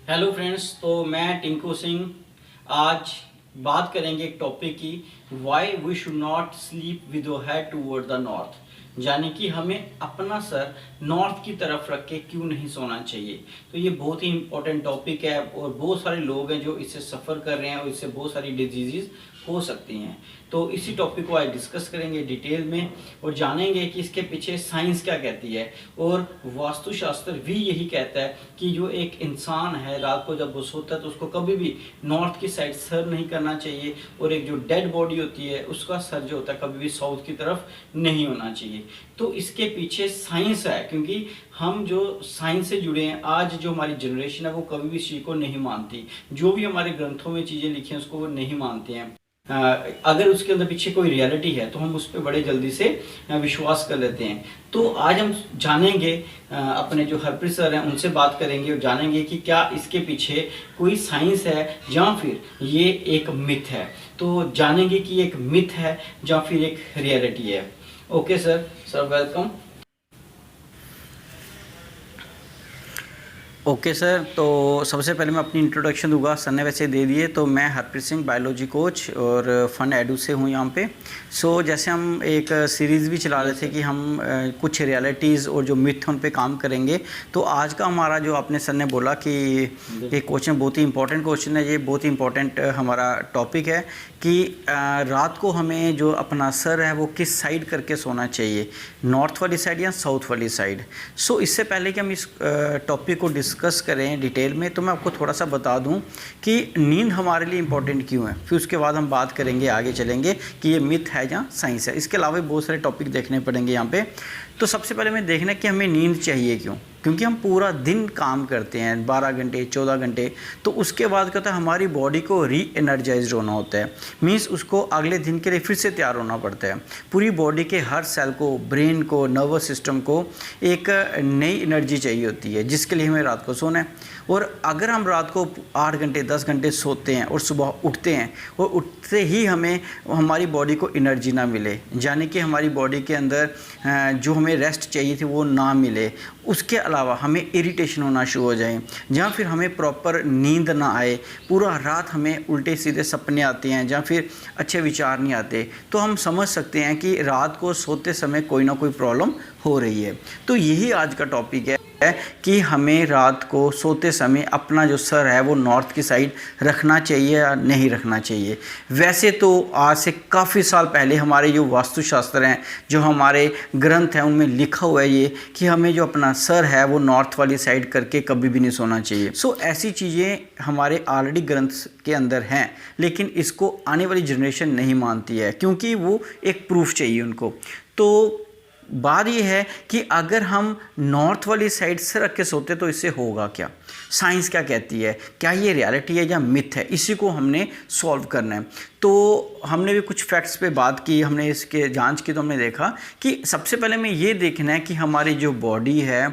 Hello friends, तो मैं टिंकू सिंह। आज बात करेंगे एक टॉपिक की, why we should not sleep with your head toward the north. यानी कि हमें अपना सर नॉर्थ की तरफ रख के क्यों नहीं सोना चाहिए। तो ये बहुत ही इंपॉर्टेंट टॉपिक है और बहुत सारे लोग हैं जो इससे सफ़र कर रहे हैं और इससे बहुत सारी डिजीज़ हो सकती हैं। तो इसी टॉपिक को आज डिस्कस करेंगे डिटेल में और जानेंगे कि इसके पीछे साइंस क्या कहती है। और वास्तुशास्त्र भी यही कहता है कि जो एक इंसान है रात को जब वो सोता है तो उसको कभी भी नॉर्थ की साइड सर नहीं करना चाहिए, और एक जो डेड बॉडी होती है उसका सर जो होता है कभी भी साउथ की तरफ नहीं होना चाहिए। तो इसके पीछे साइंस है, क्योंकि हम जो साइंस से जुड़े हैं, आज जो हमारी जनरेशन है वो कभी भी इस चीज़ को नहीं मानती। जो भी हमारे ग्रंथों में चीज़ें लिखी हैं उसको वो नहीं मानते हैं। अगर उसके अंदर पीछे कोई रियलिटी है तो हम उस पर बड़े जल्दी से विश्वास कर लेते हैं। तो आज हम जानेंगे, अपने जो हरप्रीत सर हैं उनसे बात करेंगे और जानेंगे कि क्या इसके पीछे कोई साइंस है या फिर ये एक मिथ है। तो जानेंगे कि एक मिथ है या फिर एक रियलिटी है। Okay sir welcome. Okay sir, तो सबसे पहले मैं अपनी इंट्रोडक्शन दूंगा। सर ने वैसे दे दिए। तो मैं हरप्रीत सिंह, बायोलॉजी कोच और फन एडू से हूँ यहाँ पे। जैसे हम एक सीरीज़ भी चला रहे थे कि हम कुछ रियलिटीज़ और जो मिथ हैं उन पे काम करेंगे। तो आज का हमारा जो आपने सर ने बोला कि ये क्वेश्चन बहुत ही इंपॉर्टेंट क्वेश्चन है, ये बहुत ही इंपॉर्टेंट हमारा टॉपिक है कि रात को हमें जो अपना सर है वो किस साइड करके सोना चाहिए, नॉर्थ वाली साइड या साउथ वाली साइड। इससे पहले कि हम इस टॉपिक को डिस्कस करें डिटेल में, तो मैं आपको थोड़ा सा बता दूं कि नींद हमारे लिए इंपॉर्टेंट क्यों है। फिर उसके बाद हम बात करेंगे, आगे चलेंगे कि ये मिथ है या साइंस है। इसके अलावा बहुत सारे टॉपिक देखने पड़ेंगे यहाँ पे। तो सबसे पहले मैं देखना कि हमें नींद चाहिए क्यों, क्योंकि हम पूरा दिन काम करते हैं 12 घंटे 14 घंटे। तो उसके बाद क्या होता है, हमारी बॉडी को री एनर्जाइज होना होता है। मीन्स उसको अगले दिन के लिए फिर से तैयार होना पड़ता है। पूरी बॉडी के हर सेल को, ब्रेन को, नर्वस सिस्टम को एक नई एनर्जी चाहिए होती है, जिसके लिए हमें रात को सोना है। और अगर हम रात को 8 घंटे 10 घंटे सोते हैं और सुबह उठते हैं और उठते ही हमें हमारी बॉडी को एनर्जी ना मिले, यानी कि हमारी बॉडी के अंदर जो हमें रेस्ट चाहिए थी वो ना मिले, उसके अलावा हमें इरिटेशन होना शुरू हो जाए या फिर हमें प्रॉपर नींद ना आए, पूरा रात हमें उल्टे सीधे सपने आते हैं या फिर अच्छे विचार नहीं आते, तो हम समझ सकते हैं कि रात को सोते समय कोई ना कोई प्रॉब्लम हो रही है। तो यही आज का टॉपिक है कि हमें रात को सोते समय अपना जो सर है वो नॉर्थ की साइड रखना चाहिए या नहीं रखना चाहिए। वैसे तो आज से काफ़ी साल पहले हमारे जो वास्तुशास्त्र हैं, जो हमारे ग्रंथ हैं, उनमें लिखा हुआ है ये कि हमें जो अपना सर है वो नॉर्थ वाली साइड करके कभी भी नहीं सोना चाहिए। ऐसी चीज़ें हमारे ऑलरेडी ग्रंथ के अंदर हैं, लेकिन इसको आने वाली जनरेशन नहीं मानती है, क्योंकि वो एक प्रूफ चाहिए उनको। तो बात ये है कि अगर हम नॉर्थ वाली साइड से रख के सोते तो इससे होगा क्या, साइंस क्या कहती है, क्या ये रियलिटी है या मिथ है, इसी को हमने सॉल्व करना है। तो हमने भी कुछ फैक्ट्स पे बात की, हमने इसके जांच की, तो हमने देखा कि सबसे पहले हमें ये देखना है कि हमारी जो बॉडी है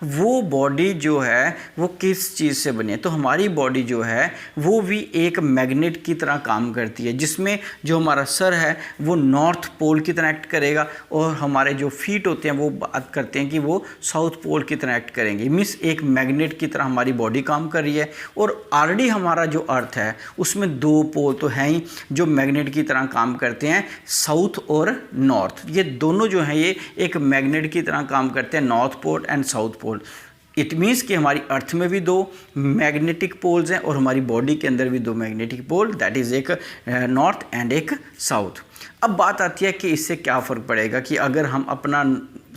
वो बॉडी जो है वो किस चीज़ से बनी है। तो हमारी बॉडी जो है वो भी एक मैग्नेट की तरह काम करती है, जिसमें जो हमारा सर है वो नॉर्थ पोल की तरह एक्ट करेगा और हमारे जो फीट होते हैं वो बात करते हैं कि वो साउथ पोल की तरह एक्ट करेंगे। मीन्स एक मैग्नेट की तरह हमारी बॉडी काम कर रही है। और ऑलरेडी हमारा जो अर्थ है उसमें 2 पोल तो हैं ही जो मैग्नेट की तरह काम करते हैं, साउथ और नॉर्थ। ये दोनों जो हैं ये एक मैग्नेट की तरह काम करते हैं, north pole and south pole. It means कि हमारी अर्थ में भी 2 मैग्नेटिक पोल्स हैं और हमारी बॉडी के अंदर भी 2 मैग्नेटिक पोल, दैट इज़ एक नॉर्थ एंड एक साउथ। अब बात आती है कि इससे क्या फ़र्क पड़ेगा कि अगर हम अपना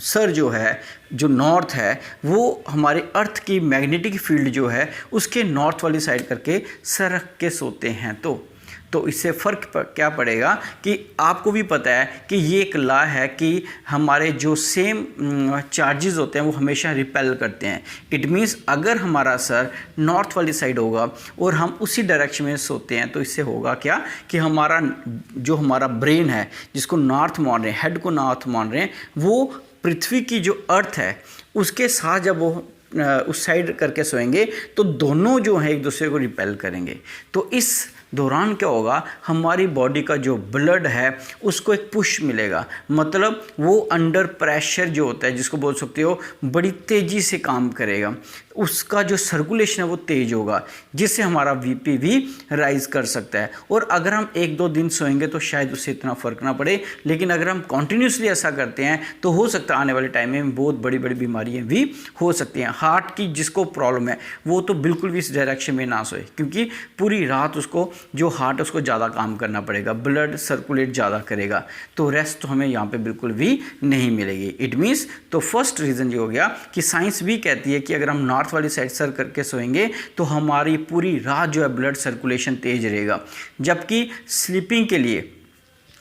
सर जो है, जो नॉर्थ है, वो हमारे अर्थ की मैग्नेटिक फील्ड जो है उसके नॉर्थ वाली साइड करके सर रख के सोते हैं तो इससे फ़र्क क्या पड़ेगा कि आपको भी पता है कि ये एक लॉ है कि हमारे जो सेम चार्जेस होते हैं वो हमेशा रिपेल करते हैं। इट मीन्स अगर हमारा सर नॉर्थ वाली साइड होगा और हम उसी डायरेक्शन में सोते हैं तो इससे होगा क्या कि हमारा ब्रेन है, जिसको नॉर्थ मान रहे हैं, हेड को नॉर्थ मान रहे हैं, वो पृथ्वी की जो अर्थ है उसके साथ जब वो उस साइड करके सोएंगे तो दोनों जो हैं एक दूसरे को रिपेल करेंगे। तो इस दौरान क्या होगा, हमारी बॉडी का जो ब्लड है उसको एक पुश मिलेगा, मतलब वो अंडर प्रेशर जो होता है जिसको बोल सकते हो बड़ी तेज़ी से काम करेगा। उसका जो सर्कुलेशन है वो तेज होगा, जिससे हमारा वीपी भी राइज कर सकता है। और अगर हम 1-2 दिन सोएंगे तो शायद उससे इतना फ़र्क ना पड़े, लेकिन अगर हम कॉन्टीन्यूसली ऐसा करते हैं तो हो सकता है आने वाले टाइम में बहुत बड़ी बड़ी बीमारियां भी हो सकती हैं। हार्ट की जिसको प्रॉब्लम है वो तो बिल्कुल भी इस डायरेक्शन में ना सोए, क्योंकि पूरी रात उसको जो हार्ट है उसको ज़्यादा काम करना पड़ेगा, ब्लड सर्कुलेट ज़्यादा करेगा, तो रेस्ट तो हमें यहाँ पे बिल्कुल भी नहीं मिलेगी। इट मीन्स तो फर्स्ट रीज़न ये हो गया कि साइंस भी कहती है कि अगर हम नॉर्थ वाली साइड सर करके सोएंगे तो हमारी पूरी रात जो है ब्लड सर्कुलेशन तेज रहेगा, जबकि स्लीपिंग के लिए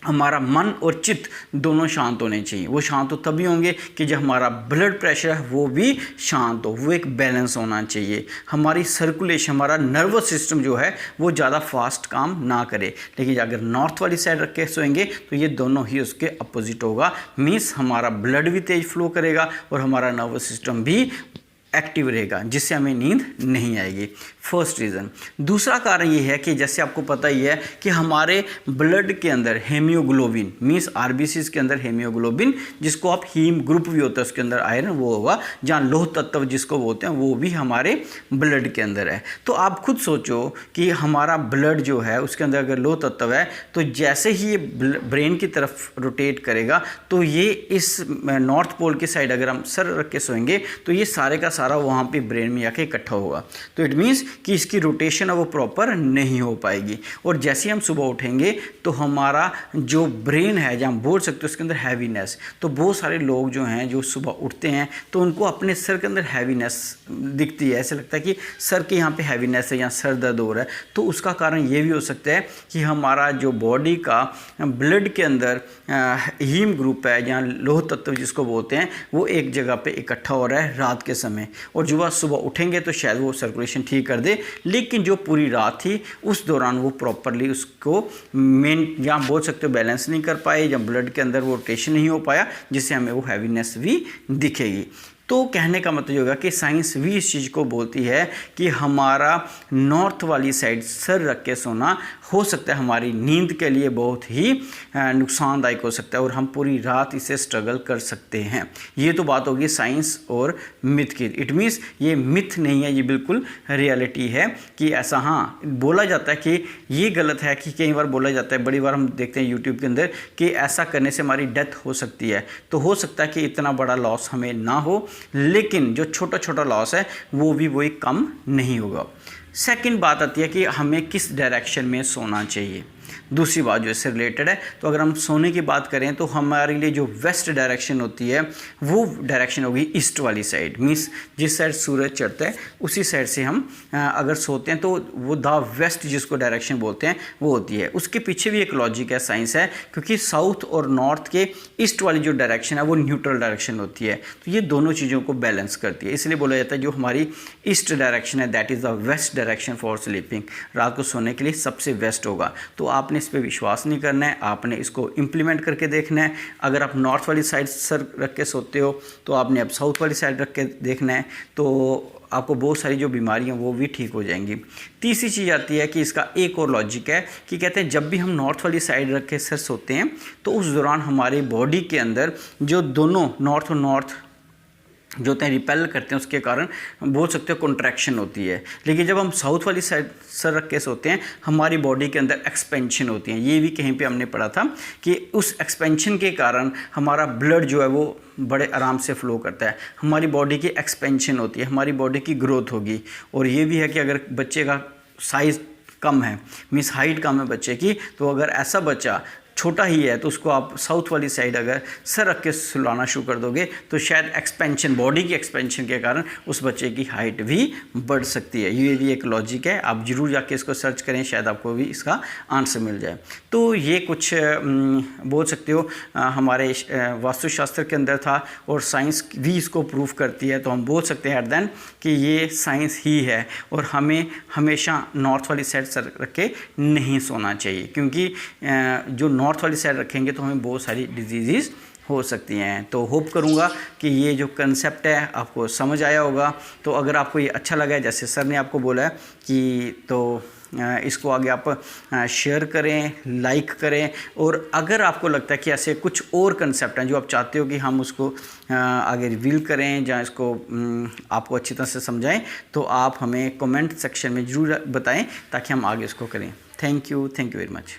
हमारा मन और चित्त दोनों शांत होने चाहिए। वो शांत तो तभी होंगे कि जब हमारा ब्लड प्रेशर है वो भी शांत हो, वो एक बैलेंस होना चाहिए। हमारी सर्कुलेशन, हमारा नर्वस सिस्टम जो है वो ज़्यादा फास्ट काम ना करे। लेकिन अगर नॉर्थ वाली साइड रख के सोएंगे तो ये दोनों ही उसके अपोजिट होगा, मीन्स हमारा ब्लड भी तेज फ्लो करेगा और हमारा नर्वस सिस्टम भी एक्टिव रहेगा, जिससे हमें नींद नहीं आएगी। First reason. दूसरा कारण ये है कि जैसे आपको पता ही है कि हमारे ब्लड के अंदर हेमियोग्लोबिन मीन्स आरबीसीज के अंदर हेमियोग्लोबिन, जिसको आप हीम ग्रुप भी होता है उसके अंदर आयरन वो होगा, जहाँ लोह तत्व जिसको बोलते हैं वो भी हमारे ब्लड के अंदर है। तो आप खुद सोचो कि हमारा ब्लड जो है उसके अंदर अगर लोह तत्व है तो जैसे ही ये ब्रेन की तरफ रोटेट करेगा तो ये इस नॉर्थ पोल की साइड अगर हम सर रख के सोएंगे तो ये सारे का सारा वहाँ पे ब्रेन में आके इकट्ठा होगा। तो इट मीन्स कि इसकी रोटेशन है वो प्रॉपर नहीं हो पाएगी, और जैसे ही हम सुबह उठेंगे तो हमारा जो ब्रेन है, जहाँ बोल सकते हो उसके अंदर हैवीनेस, तो बहुत सारे लोग जो हैं जो सुबह उठते हैं तो उनको अपने सर के अंदर हैवीनेस दिखती है, ऐसे लगता है कि सर के यहाँ पे हैवीनेस है या सर दर्द हो रहा है। तो उसका कारण ये भी हो सकता है कि हमारा जो बॉडी का ब्लड के अंदर हीम ग्रुप है, जहाँ लोह तत्व जिसको बोलते हैं, वो एक जगह पे इकट्ठा हो रहा है रात के समय, और जो सुबह उठेंगे तो शायद वो सर्कुलेशन ठीक कर दे, लेकिन जो पूरी रात थी उस दौरान वो प्रॉपरली उसको मेन जहाँ बोल सकते हो बैलेंस नहीं कर पाए, जब ब्लड के अंदर वो रोटेशन नहीं हो पाया, जिससे हमें वो हैवीनेस भी दिखेगी। तो कहने का मतलब ये होगा कि साइंस भी इस चीज़ को बोलती है कि हमारा नॉर्थ वाली साइड सर रख के सोना हो सकता है हमारी नींद के लिए बहुत ही नुकसानदायक हो सकता है, और हम पूरी रात इसे स्ट्रगल कर सकते हैं। ये तो बात होगी साइंस और मिथ की। इट मीन्स ये मिथ नहीं है, ये बिल्कुल रियलिटी है कि ऐसा हाँ बोला जाता है कि ये गलत है, कि कई बार बोला जाता है, बड़ी बार हम देखते हैं यूट्यूब के अंदर कि ऐसा करने से हमारी डेथ हो सकती है। तो हो सकता है कि इतना बड़ा लॉस हमें ना हो, लेकिन जो छोटा छोटा लॉस है वो भी वही कम नहीं होगा। सेकंड बात आती है कि हमें किस डायरेक्शन में सोना चाहिए। दूसरी बात जो इससे रिलेटेड है, तो अगर हम सोने की बात करें तो हमारे लिए जो वेस्ट डायरेक्शन होती है वो डायरेक्शन होगी ईस्ट वाली साइड, मीन्स जिस साइड सूरज चढ़ता है उसी साइड से हम अगर सोते हैं तो वो द वेस्ट जिसको डायरेक्शन बोलते हैं वो होती है। उसके पीछे भी एक लॉजिक है, साइंस है, क्योंकि साउथ और नॉर्थ के ईस्ट वाली जो डायरेक्शन है वो न्यूट्रल डायरेक्शन होती है, तो ये दोनों चीज़ों को बैलेंस करती है। इसलिए बोला जाता है जो हमारी ईस्ट डायरेक्शन है that is the west direction for sleeping, रात को सोने के लिए सबसे बेस्ट होगा। तो आपने इस पे विश्वास नहीं करना है, आपने इसको इम्प्लीमेंट करके देखना है। अगर आप नॉर्थ वाली साइड सर रख के सोते हो तो आपने अब साउथ वाली साइड रख के देखना है, तो आपको बहुत सारी जो बीमारियां वो भी ठीक हो जाएंगी। तीसरी चीज़ आती है कि इसका एक और लॉजिक है कि कहते हैं जब भी हम नॉर्थ वाली साइड रख के सर सोते हैं तो उस दौरान हमारे बॉडी के अंदर जो दोनों नॉर्थ और नॉर्थ जो होते हैं रिपेल करते हैं, उसके कारण बोल सकते हो कॉन्ट्रैक्शन होती है। लेकिन जब हम साउथ वाली साइड सर रख के सोते हैं हमारी बॉडी के अंदर एक्सपेंशन होती है। ये भी कहीं पे हमने पढ़ा था कि उस एक्सपेंशन के कारण हमारा ब्लड जो है वो बड़े आराम से फ्लो करता है, हमारी बॉडी की एक्सपेंशन होती है, हमारी बॉडी की ग्रोथ होगी। और ये भी है कि अगर बच्चे का साइज़ कम है, मीन्स हाइट कम है बच्चे की, तो अगर ऐसा बच्चा छोटा ही है तो उसको आप साउथ वाली साइड अगर सर रख के सुलाना शुरू कर दोगे तो शायद एक्सपेंशन, बॉडी की एक्सपेंशन के कारण उस बच्चे की हाइट भी बढ़ सकती है। ये भी एक लॉजिक है, आप ज़रूर जाके इसको सर्च करें, शायद आपको भी इसका आंसर मिल जाए। तो ये कुछ बोल सकते हो हमारे वास्तुशास्त्र के अंदर था, और साइंस भी इसको प्रूव करती है। तो हम बोल सकते हैं एट देन कि ये साइंस ही है, और हमें हमेशा नॉर्थ वाली साइड सर रख के नहीं सोना चाहिए, क्योंकि जो नॉर्थ वाली साइड रखेंगे तो हमें बहुत सारी डिजीज़ हो सकती हैं। तो होप करूँगा कि ये जो कंसेप्ट है आपको समझ आया होगा। तो अगर आपको ये अच्छा लगा है जैसे सर ने आपको बोला है कि तो इसको आगे आप शेयर करें, लाइक करें, और अगर आपको लगता है कि ऐसे कुछ और कंसेप्ट हैं जो आप चाहते हो कि हम उसको आगे रिवील करें या इसको आपको अच्छी तरह से समझाएं, तो आप हमें कमेंट सेक्शन में ज़रूर बताएं ताकि हम आगे इसको करें। Thank you very much.